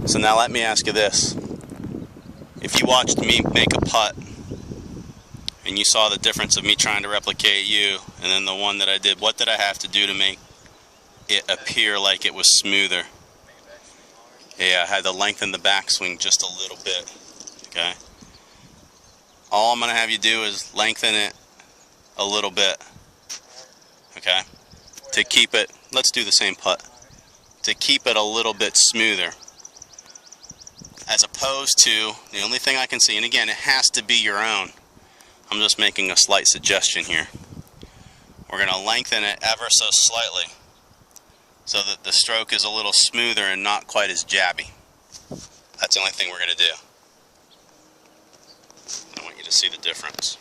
So now let me ask you this. If you watched me make a putt and you saw the difference of me trying to replicate you and then the one that I did, what did I have to do to make it appear like it was smoother? Yeah, I had to lengthen the backswing just a little bit. Okay. All I'm going to have you do is lengthen it a little bit. Okay. To keep it, let's do the same putt. To keep it a little bit smoother. As opposed to, the only thing I can see, and again, it has to be your own. I'm just making a slight suggestion here. We're going to lengthen it ever so slightly so that the stroke is a little smoother and not quite as jabby. That's the only thing we're going to do. I want you to see the difference.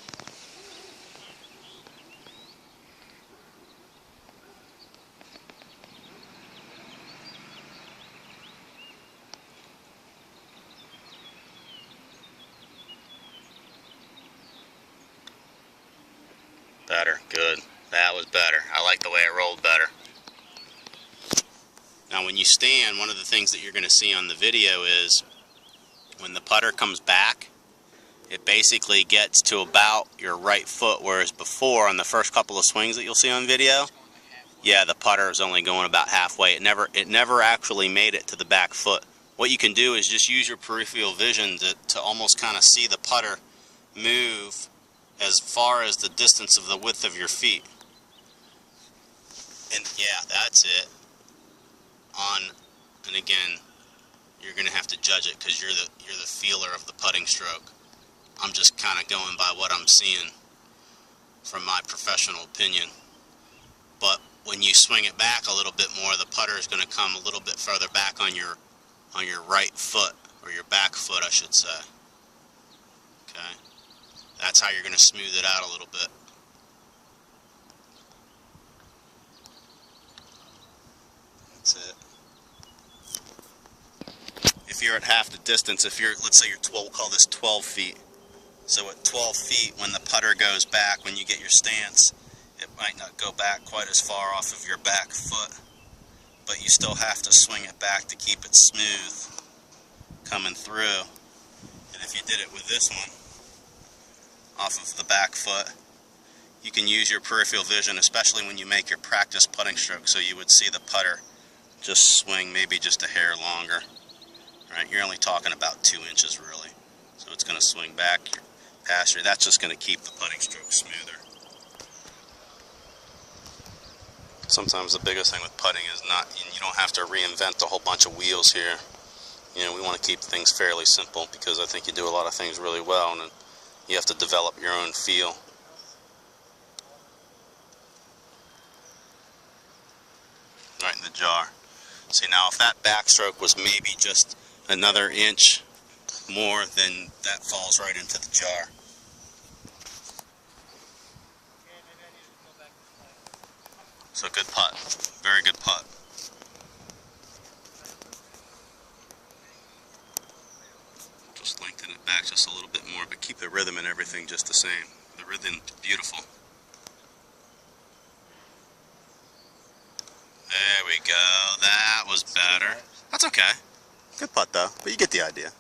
Better, good. That was better. I like the way it rolled better. Now when you stand, one of the things that you're going to see on the video is when the putter comes back, it basically gets to about your right foot, whereas before on the first couple of swings that you'll see on video, yeah, the putter is only going about halfway. It never actually made it to the back foot. What you can do is just use your peripheral vision to almost kind of see the putter move as far as the distance of the width of your feet. And yeah, that's it. And again, you're going to have to judge it because you're the feeler of the putting stroke. I'm just kind of going by what I'm seeing from my professional opinion. But when you swing it back a little bit more, the putter is going to come a little bit further back on your right foot, or your back foot, I should say. Okay? That's how you're going to smooth it out a little bit. That's it. If you're at half the distance, let's say we'll call this 12 feet. So at 12 feet, when the putter goes back, when you get your stance, it might not go back quite as far off of your back foot, but you still have to swing it back to keep it smooth coming through. And if you did it with this one, off of the back foot, you can use your peripheral vision, especially when you make your practice putting stroke, so you would see the putter just swing maybe just a hair longer. Right? You're only talking about 2 inches really. So it's going to swing back past you. That's just going to keep the putting stroke smoother. Sometimes the biggest thing with putting is you don't have to reinvent a whole bunch of wheels here. You know, we want to keep things fairly simple because I think you do a lot of things really well, and you have to develop your own feel. Right in the jar. See, now if that backstroke was maybe just another inch more, then that falls right into the jar. So good putt. Very good putt. Just lengthen it back just a little bit more, but keep the rhythm and everything just the same. The rhythm, beautiful. There we go. That was better. That's okay. Good putt though, but you get the idea.